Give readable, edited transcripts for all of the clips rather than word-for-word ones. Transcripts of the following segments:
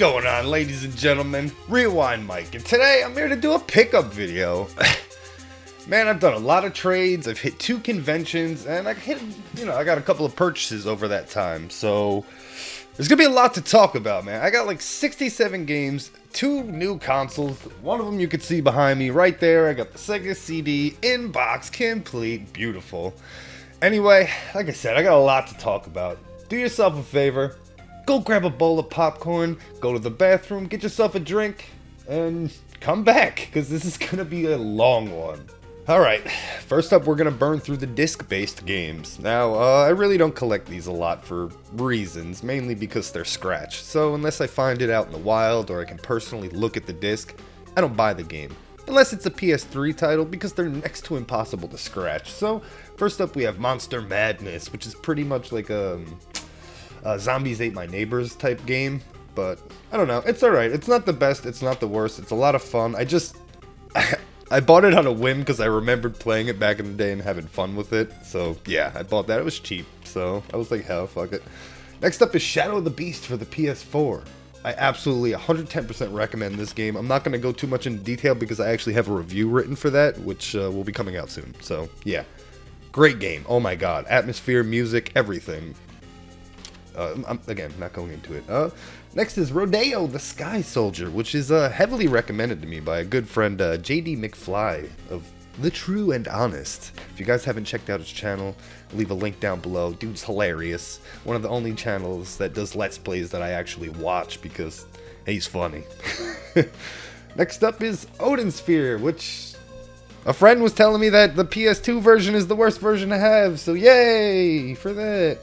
going on, ladies and gentlemen? Rewind Mike, and today I'm here to do a pickup video. Man, I've done a lot of trades, I've hit 2 conventions, and I got a couple of purchases over that time, so there's gonna be a lot to talk about, man. I got like 67 games, 2 new consoles, one of them you can see behind me right there. I got the Sega CD in box, complete, beautiful. Anyway, like I said, I got a lot to talk about. Do yourself a favor, go grab a bowl of popcorn, go to the bathroom, get yourself a drink, and come back, because this is gonna be a long one. Alright, first up we're gonna burn through the disc-based games. Now, I really don't collect these a lot for reasons, mainly because they're scratched. So unless I find it out in the wild or I can personally look at the disc, I don't buy the game. Unless it's a PS3 title, because they're next to impossible to scratch. So, first up we have Monster Madness, which is pretty much like a Zombies Ate My Neighbors type game. But, I don't know, it's alright. It's not the best, it's not the worst, it's a lot of fun. I bought it on a whim because I remembered playing it back in the day and having fun with it. So, yeah, I bought that. It was cheap, so I was like, hell, fuck it. Next up is Shadow of the Beast for the PS4. I absolutely 110% recommend this game. I'm not going to go too much into detail because I actually have a review written for that, which will be coming out soon. So, yeah. Great game. Oh my god. Atmosphere, music, everything. I'm, again, not going into it. Next is Rodeo the Sky Soldier, which is heavily recommended to me by a good friend, JD McFly of theTRUEandHONEST. If you guys haven't checked out his channel, I'll leave a link down below. Dude's hilarious. One of the only channels that does Let's Plays that I actually watch because he's funny. Next up is Odin Sphere, which a friend was telling me that the PS2 version is the worst version to have, so yay for that.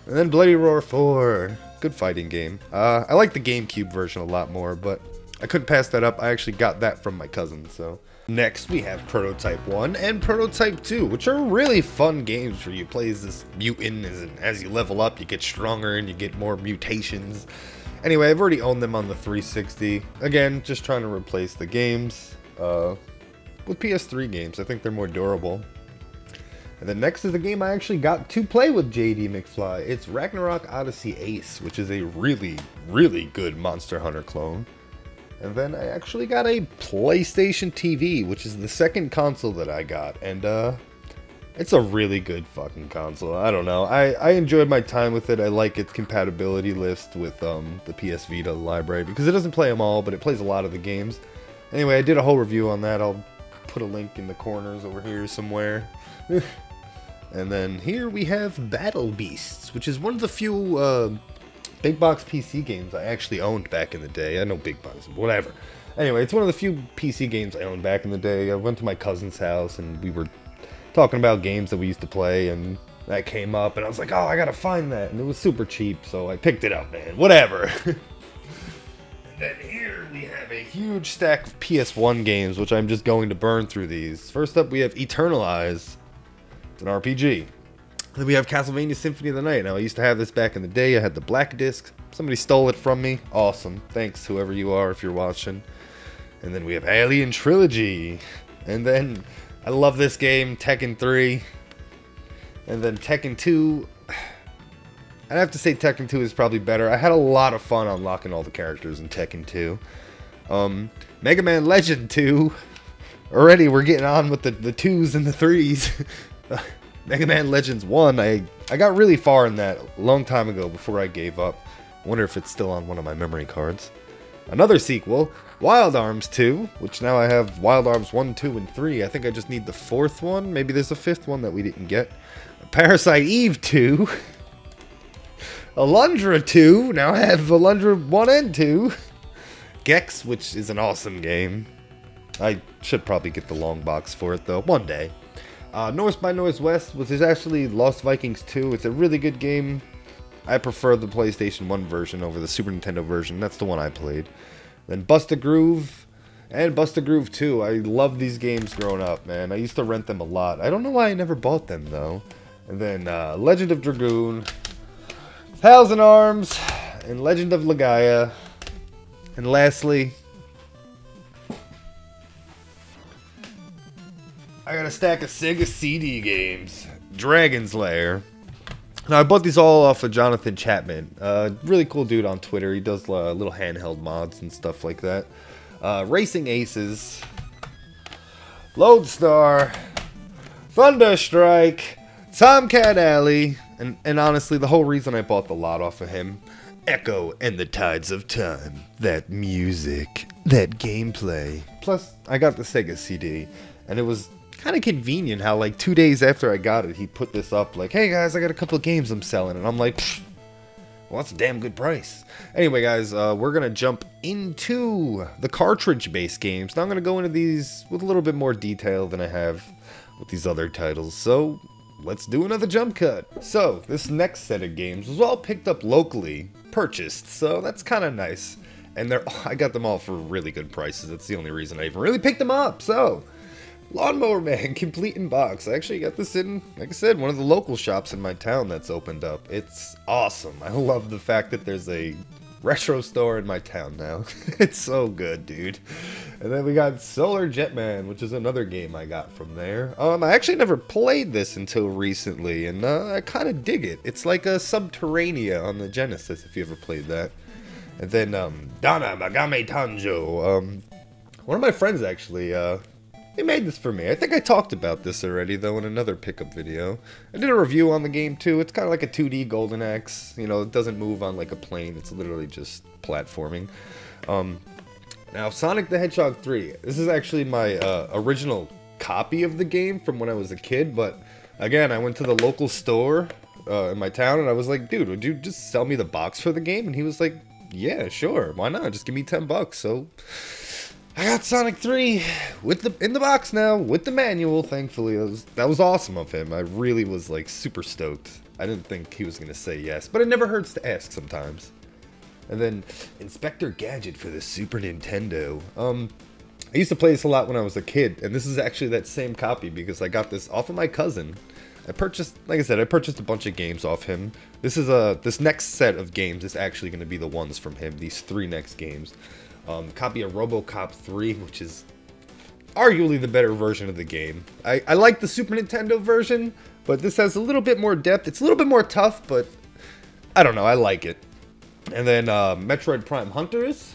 And then Bloody Roar 4. Good fighting game. I like the GameCube version a lot more, but I couldn't pass that up. I actually got that from my cousin, so. Next, we have Prototype 1 and Prototype 2, which are really fun games where you play as this mutant, and as you level up, you get stronger and you get more mutations. Anyway, I've already owned them on the 360. Again, just trying to replace the games with PS3 games. I think they're more durable. And then next is a game I actually got to play with JD McFly. It's Ragnarok Odyssey Ace, which is a really, really good Monster Hunter clone. And then I actually got a PlayStation TV, which is the second console that I got. And it's a really good fucking console. I don't know. I enjoyed my time with it. I like its compatibility list with the PS Vita library, because it doesn't play them all, but it plays a lot of the games. Anyway, I did a whole review on that. I'll put a link in the corners over here somewhere. And then here we have Battle Beasts, which is one of the few big box PC games I actually owned back in the day. I know big box, whatever. Anyway, it's one of the few PC games I owned back in the day. I went to my cousin's house and we were talking about games that we used to play, and that came up and I was like, oh, I gotta find that. And it was super cheap, so I picked it up, man. Whatever. And then here we have a huge stack of PS1 games, which I'm just going to burn through these. First up, we have Eternalize. An RPG. Then we have Castlevania Symphony of the Night. Now, I used to have this back in the day. I had the black disc. Somebody stole it from me. Awesome. Thanks, whoever you are, if you're watching. And then we have Alien Trilogy. And then, I love this game, Tekken 3. And then Tekken 2. I'd have to say Tekken 2 is probably better. I had a lot of fun unlocking all the characters in Tekken 2. Mega Man Legend 2. Already, we're getting on with the 2s and the 3s. Mega Man Legends 1, I got really far in that a long time ago before I gave up. I wonder if it's still on one of my memory cards. Another sequel, Wild Arms 2, which now I have Wild Arms 1, 2, and 3. I think I just need the 4th one. Maybe there's a 5th one that we didn't get. Parasite Eve 2. Alundra 2. Now I have Alundra 1 and 2. Gex, which is an awesome game. I should probably get the long box for it, though, one day. North by Northwest, which is actually Lost Vikings 2. It's a really good game. I prefer the PlayStation 1 version over the Super Nintendo version. That's the one I played. Then Bust a Groove and Bust a Groove 2. I loved these games growing up, man. I used to rent them a lot. I don't know why I never bought them, though. And then Legend of Dragoon, Thousand Arms, and Legend of Legaia. And lastly, I got a stack of Sega CD games. Dragon's Lair. Now, I bought these all off of Jonathan Chapman. Really cool dude on Twitter. He does little handheld mods and stuff like that. Racing Aces, Lodestar, Thunderstrike, Tomcat Alley, and honestly, the whole reason I bought the lot off of him, Echo and the Tides of Time. That music, that gameplay. Plus, I got the Sega CD, and it was kind of convenient how like 2 days after I got it, he put this up like, hey guys, I got a couple of games I'm selling, and I'm like, well, that's a damn good price. Anyway, guys, we're gonna jump into the cartridge-based games. Now I'm gonna go into these with a little bit more detail than I have with these other titles, so let's do another jump cut. So this next set of games was all picked up locally, purchased, so that's kind of nice, and I got them all for really good prices. That's the only reason I even really picked them up. So Lawnmower Man, complete in box. I actually got this in, like I said, one of the local shops in my town that's opened up. It's awesome. I love the fact that there's a retro store in my town now. It's so good, dude. And then we got Solar Jetman, which is another game I got from there. I actually never played this until recently, and I kind of dig it. It's like a Subterranea on the Genesis, if you ever played that. And then Dana Magame Tanjo. One of my friends actually, he made this for me. I think I talked about this already, though, in another pickup video. I did a review on the game, too. It's kind of like a 2D Golden Axe. You know, it doesn't move on like a plane. It's literally just platforming. Now, Sonic the Hedgehog 3. This is actually my original copy of the game from when I was a kid. But, again, I went to the local store in my town, and I was like, dude, would you just sell me the box for the game? And he was like, yeah, sure. Why not? Just give me $10. So I got Sonic 3 in the box now with the manual. Thankfully, that was awesome of him. I really was like super stoked. I didn't think he was gonna say yes, but it never hurts to ask sometimes. And then Inspector Gadget for the Super Nintendo. I used to play this a lot when I was a kid, and this is actually that same copy because I got this off of my cousin. I purchased, like I said, I purchased a bunch of games off him. This next set of games is actually going to be the ones from him. These 3 next games. Copy of RoboCop 3, which is arguably the better version of the game. I like the Super Nintendo version, but this has a little bit more depth. It's a little bit more tough, but I don't know, I like it. And then Metroid Prime Hunters,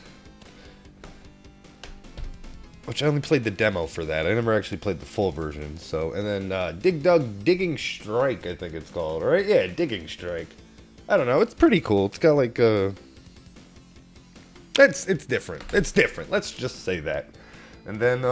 which I only played the demo for that. I never actually played the full version. So, and then Digging Strike, I think it's called, right? Yeah, Digging Strike. I don't know, it's pretty cool. It's got like a It's different. It's different. Let's just say that. And then,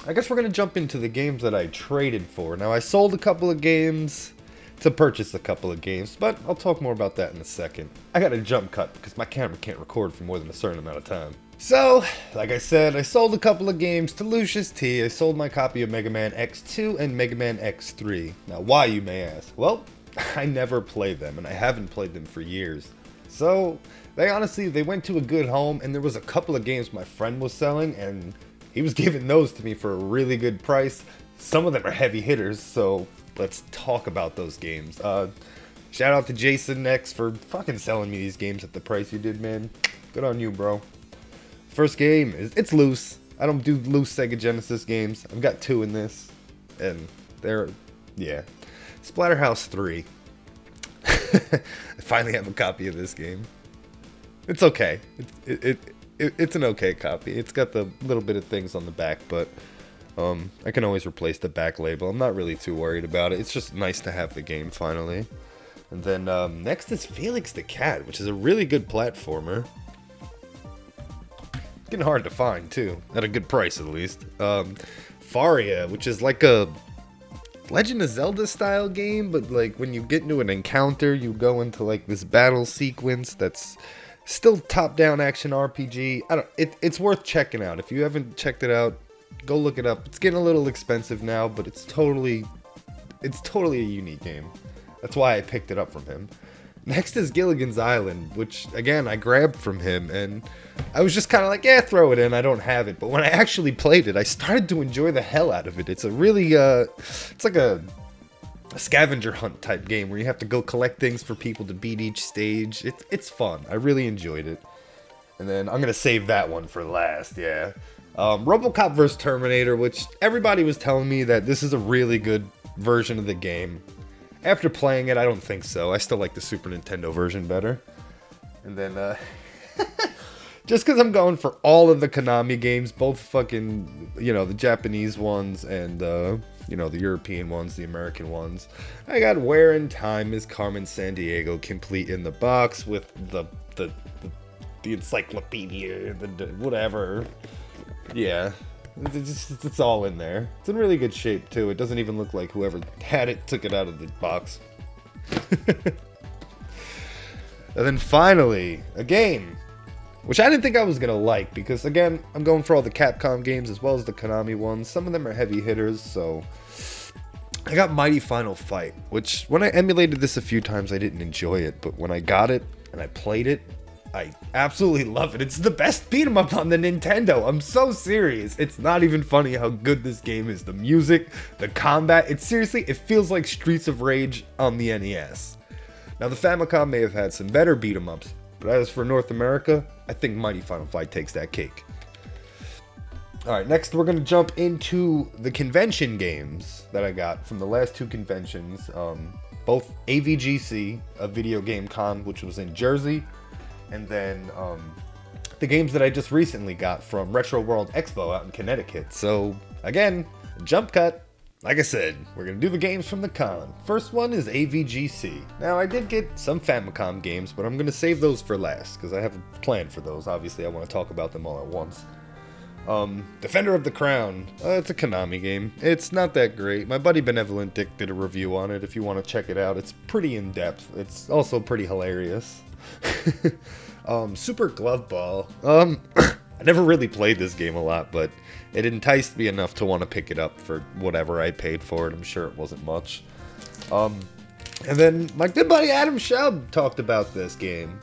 I guess we're going to jump into the games that I traded for. Now, I sold a couple of games to purchase a couple of games, but I'll talk more about that in a second. I got a jump cut because my camera can't record for more than a certain amount of time. So, like I said, I sold a couple of games to Lucius T. I sold my copy of Mega Man X2 and Mega Man X3. Now, why, you may ask? Well, I never played them, and I haven't played them for years. So they went to a good home, and there was a couple of games my friend was selling, and he was giving those to me for a really good price. Some of them are heavy hitters, so let's talk about those games. Shout out to Jason X for fucking selling me these games at the price you did, man. Good on you, bro. First game it's loose. I don't do loose Sega Genesis games. I've got 2 in this, and they're, yeah. Splatterhouse 3. I finally have a copy of this game. It's okay. It's an okay copy. It's got the little bit of things on the back, but I can always replace the back label. I'm not really too worried about it. It's just nice to have the game finally. And then next is Felix the Cat, which is a really good platformer. Getting hard to find too, at a good price at least. Faria, which is like a Legend of Zelda style game, but like when you get into an encounter, you go into like this battle sequence that's still top-down action RPG. It's worth checking out. If you haven't checked it out, go look it up. It's getting a little expensive now, but it's totally a unique game. That's why I picked it up from him. Next is Gilligan's Island, which again I grabbed from him, and I was just kind of like, yeah, throw it in. I don't have it, but when I actually played it, I started to enjoy the hell out of it. It's a really, it's like a scavenger hunt type game where you have to go collect things for people to beat each stage. It's fun. I really enjoyed it. And then I'm gonna save that one for last. Yeah, RoboCop vs Terminator, which everybody was telling me that this is a really good version of the game. After playing it, I don't think so. I still like the Super Nintendo version better. And then, just because I'm going for all of the Konami games, both fucking, you know, the Japanese ones and, you know, the European ones, the American ones. I got Where in Time is Carmen Sandiego complete in the box with the encyclopedia, the whatever. Yeah, it's all in there. It's in really good shape, too. It doesn't even look like whoever had it took it out of the box. And then finally, a game, which I didn't think I was going to like, because again, I'm going for all the Capcom games as well as the Konami ones. Some of them are heavy hitters, so I got Mighty Final Fight, which when I emulated this a few times, I didn't enjoy it, but when I got it and I played it, I absolutely love it. It's the best beat 'em up on the Nintendo. I'm so serious. It's not even funny how good this game is. The music, the combat, it feels like Streets of Rage on the NES. Now, the Famicom may have had some better beat 'em ups, but as for North America, I think Mighty Final Fight takes that cake. Alright, next we're going to jump into the convention games that I got from the last two conventions. Both AVGC, a video game con, which was in Jersey, and then the games that I just recently got from Retro World Expo out in Connecticut. So, again, jump cut. Like I said, we're going to do the games from the con. First one is AVGC. Now, I did get some Famicom games, but I'm going to save those for last, because I have a plan for those. Obviously, I want to talk about them all at once. Defender of the Crown. It's a Konami game. It's not that great. My buddy Benevolent Dick did a review on it if you want to check it out. It's pretty in-depth. It's also pretty hilarious. Super Glove Ball. I never really played this game a lot, but it enticed me enough to want to pick it up for whatever I paid for it. I'm sure it wasn't much. And then my good buddy Adam Schaub talked about this game.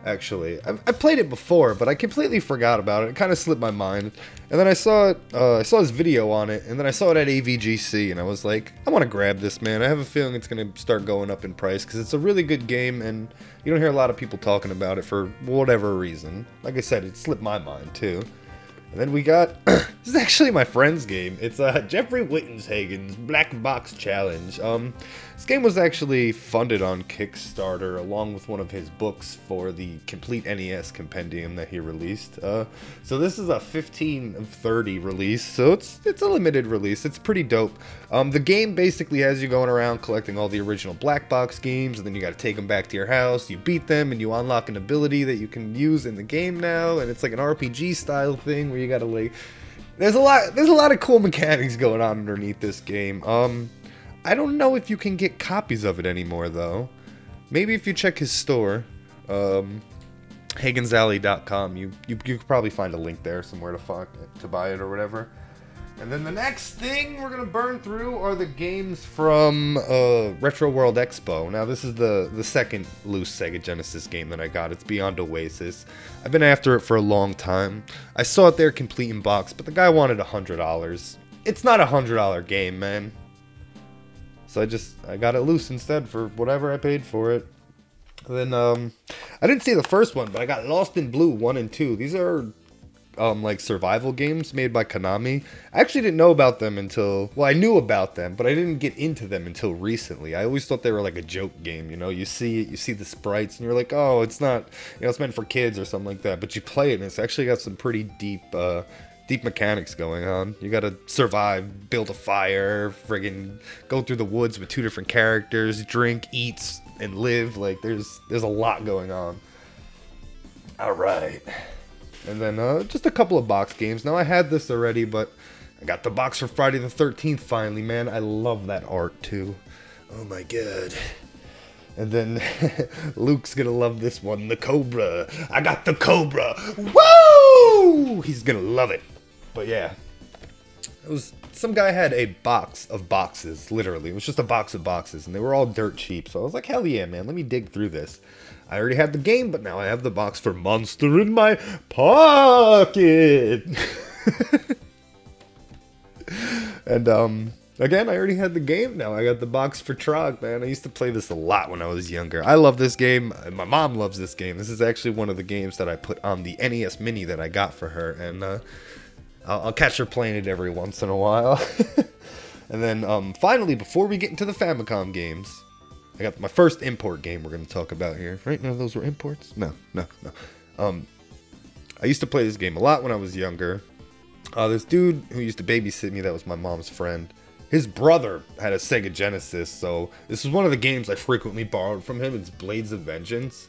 Actually, I played it before, but I completely forgot about it. It kind of slipped my mind. And then I saw it. I saw his video on it, and then I saw it at AVGC, and I was like, I want to grab this, man. I have a feeling it's going to start going up in price because it's a really good game, and you don't hear a lot of people talking about it for whatever reason. Like I said, it slipped my mind too. And then we got, this is actually my friend's game. It's Jeffrey Wittenshagen's Black Box Challenge. This game was actually funded on Kickstarter along with one of his books for the complete NES compendium that he released. So this is a 15 of 30 release, so it's a limited release. It's pretty dope. The game basically has you going around collecting all the original black box games, and then you got to take them back to your house. You beat them, and you unlock an ability that you can use in the game now, and it's like an RPG style thing where you got to like. There's a lot of cool mechanics going on underneath this game. I don't know if you can get copies of it anymore, though. Maybe if you check his store, HagensAlley.com, you could probably find a link there somewhere to buy it or whatever. And then the next thing we're going to burn through are the games from Retro World Expo. Now, this is the second loose Sega Genesis game that I got. It's Beyond Oasis. I've been after it for a long time. I saw it there complete in box, but the guy wanted $100. It's not a $100 game, man. So I got it loose instead for whatever I paid for it. And then, I didn't see the first one, but I got Lost in Blue 1 and 2. These are, like survival games made by Konami. I actually didn't know about them until, well, I knew about them, but I didn't get into them until recently. I always thought they were like a joke game, you know? You see it, you see the sprites, and you're like, oh, it's not, you know, it's meant for kids or something like that. But you play it, and it's actually got some pretty deep mechanics going on. You gotta survive, build a fire, friggin' go through the woods with two different characters, drink, eat, and live. Like, there's a lot going on. Alright. And then, just a couple of box games. Now, I had this already, but I got the box for Friday the 13th finally, man. I love that art, too. Oh my god. And then, Luke's gonna love this one, the Cobra. I got the Cobra. Woo! He's gonna love it. But yeah, it was, some guy had a box of boxes, literally. It was just a box of boxes, and they were all dirt cheap. So I was like, hell yeah, man, let me dig through this. I already had the game, but now I have the box for Monster in my pocket. And, again, I already had the game. Now I got the box for Trog, man. I used to play this a lot when I was younger. I love this game. My mom loves this game. This is actually one of the games that I put on the NES Mini that I got for her. And, I'll catch her playing it every once in a while. And then finally, before we get into the Famicom games, I got my first import game we're going to talk about here. Right? None of those were imports? No. I used to play this game a lot when I was younger. This dude who used to babysit me, that was my mom's friend. His brother had a Sega Genesis, so this is one of the games I frequently borrowed from him. It's Blades of Vengeance.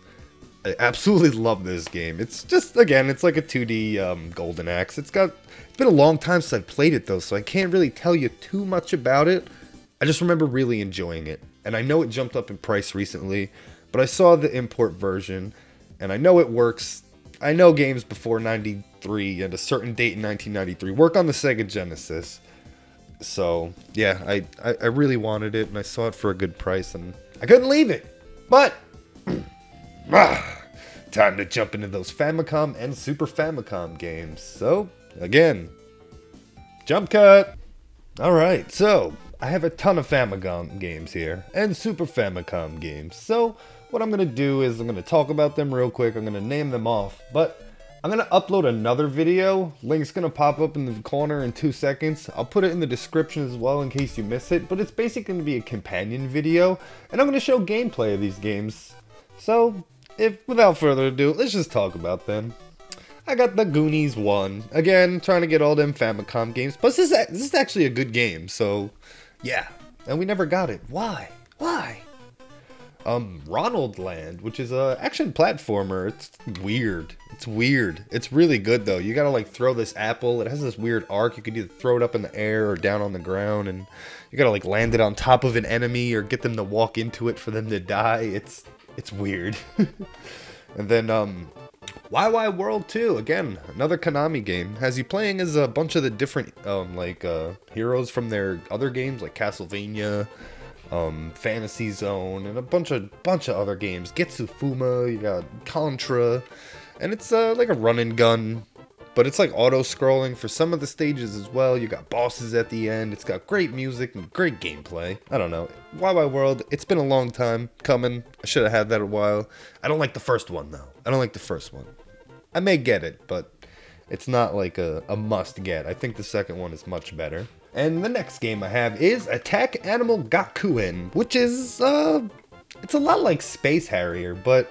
I absolutely love this game. It's just, again, it's like a 2D Golden Axe. It's been a long time since I played it though, so I can't really tell you too much about it. I just remember really enjoying it. And I know it jumped up in price recently, but I saw the import version, and I know it works. I know games before 93 and a certain date in 1993 work on the Sega Genesis. So, yeah, I really wanted it, and I saw it for a good price, and I couldn't leave it. But, time to jump into those Famicom and Super Famicom games. So, again, jump cut. Alright, so, I have a ton of Famicom games here, and Super Famicom games. So, what I'm going to do is I'm going to talk about them real quick, I'm going to name them off, but I'm going to upload another video. Link's going to pop up in the corner in 2 seconds. I'll put it in the description as well in case you miss it, but it's basically going to be a companion video, and I'm going to show gameplay of these games. So, without further ado, let's just talk about them. I got the Goonies 1. Again, trying to get all them Famicom games, but this is actually a good game, so yeah. And we never got it. Why? Ronald Land, which is a action platformer. It's weird. It's really good though. You gotta like throw this apple. It has this weird arc. You could either throw it up in the air or down on the ground, and you gotta like land it on top of an enemy or get them to walk into it for them to die. It's weird. And then YY World 2, again, another Konami game, has you playing as a bunch of the different heroes from their other games like Castlevania, Fantasy Zone, and a bunch of other games. Getsufuma, you got Contra, and it's like a run and gun, but it's like auto-scrolling for some of the stages as well. You got bosses at the end. It's got great music and great gameplay. I don't know. YY World, it's been a long time coming. I should have had that a while. I don't like the first one though. I don't like the first one. I may get it, but it's not like a must get. I think the second one is much better. And the next game I have is Attack Animal Gakuen, which is, it's a lot like Space Harrier, but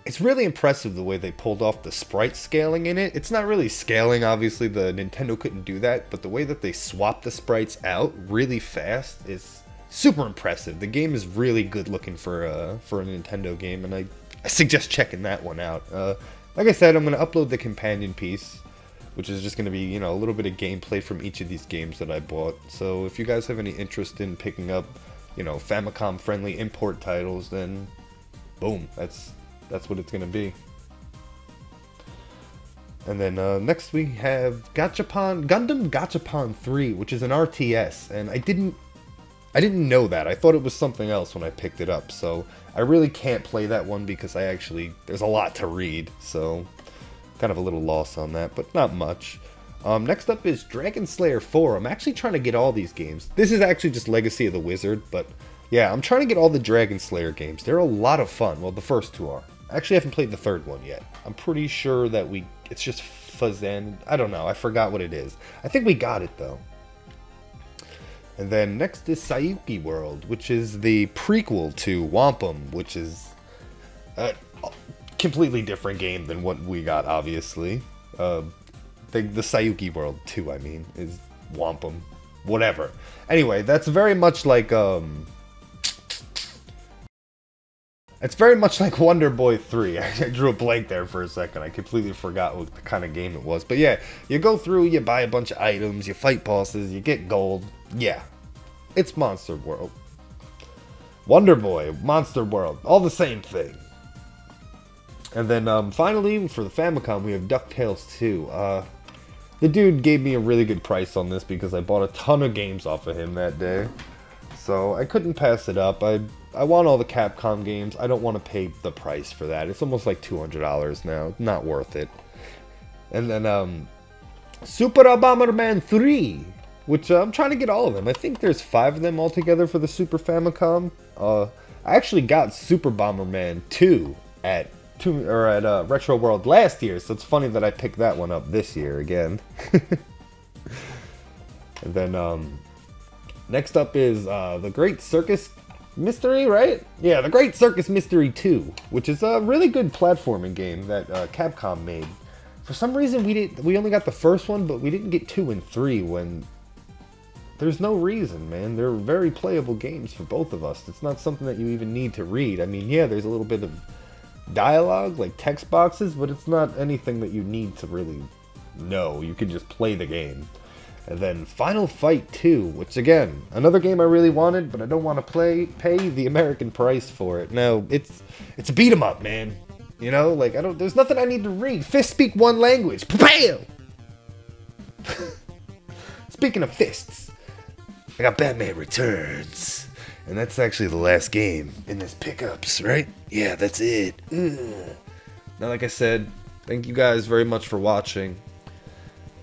it's really impressive the way they pulled off the sprite scaling in it. It's not really scaling, obviously, the Nintendo couldn't do that, but the way that they swapped the sprites out really fast is super impressive. The game is really good looking for a Nintendo game, and I suggest checking that one out. Like I said, I'm going to upload the companion piece, which is just going to be, you know, a little bit of gameplay from each of these games that I bought. So if you guys have any interest in picking up, you know, Famicom-friendly import titles, then boom, that's what it's going to be. And then next we have Gundam Gachapon 3, which is an RTS, and I didn't know that. I thought it was something else when I picked it up, so I really can't play that one because there's a lot to read, so kind of a little loss on that, but not much. Next up is Dragon Slayer 4. I'm actually trying to get all these games. This is actually just Legacy of the Wizard, but yeah, I'm trying to get all the Dragon Slayer games. They're a lot of fun. Well, the first two are. I actually haven't played the third one yet. I'm pretty sure that it's just Fazan. I don't know. I forgot what it is. I think we got it, though. And then next is Sayuki World, which is the prequel to Wampum, which is a completely different game than what we got, obviously. The Sayuki World 2, I mean, is Wampum. Whatever. Anyway, that's very much like, it's very much like Wonder Boy 3. I drew a blank there for a second. I completely forgot what the kind of game it was. But yeah, you go through, you buy a bunch of items, you fight bosses, you get gold. Yeah, it's Monster World. Wonder Boy, Monster World, all the same thing. And then finally, for the Famicom, we have DuckTales 2. The dude gave me a really good price on this because I bought a ton of games off of him that day. So I couldn't pass it up. I want all the Capcom games. I don't want to pay the price for that. It's almost like $200 now. Not worth it. And then Super Bomberman 3, which I'm trying to get all of them. I think there's 5 of them altogether for the Super Famicom. I actually got Super Bomberman 2 at Retro World last year, so it's funny that I picked that one up this year again. And then Next up is The Great Circus Mystery, right? Yeah, The Great Circus Mystery 2, which is a really good platforming game that Capcom made. For some reason, we only got the first one, but we didn't get 2 and 3 when... There's no reason, man. They're very playable games for both of us. It's not something that you even need to read. I mean, yeah, there's a little bit of dialogue, like text boxes, but it's not anything that you need to really know. You can just play the game. And then Final Fight 2, which again, another game I really wanted, but I don't want to pay the American price for it. Now, it's a beat 'em up, man. You know, like there's nothing I need to read. Fists speak one language. Pow! Speaking of fists, I got Batman Returns. And that's actually the last game in this pickups, right? Yeah, that's it. Ugh. Now, like I said, thank you guys very much for watching.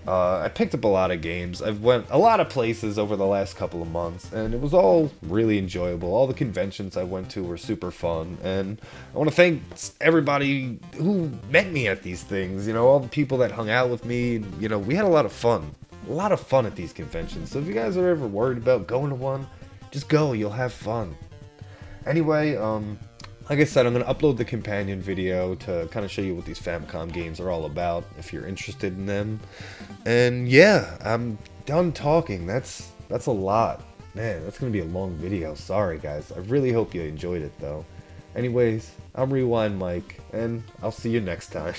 I picked up a lot of games. I've went a lot of places over the last couple of months, and it was all really enjoyable. All the conventions I went to were super fun, and I want to thank everybody who met me at these things. You know, all the people that hung out with me. You know, we had a lot of fun. A lot of fun at these conventions. So if you guys are ever worried about going to one, just go. You'll have fun. Anyway, like I said, I'm going to upload the companion video to kind of show you what these Famicom games are all about, if you're interested in them. And yeah, I'm done talking. That's a lot. Man, that's going to be a long video. Sorry, guys. I really hope you enjoyed it, though. Anyways, I'm Rewind Mike, and I'll see you next time.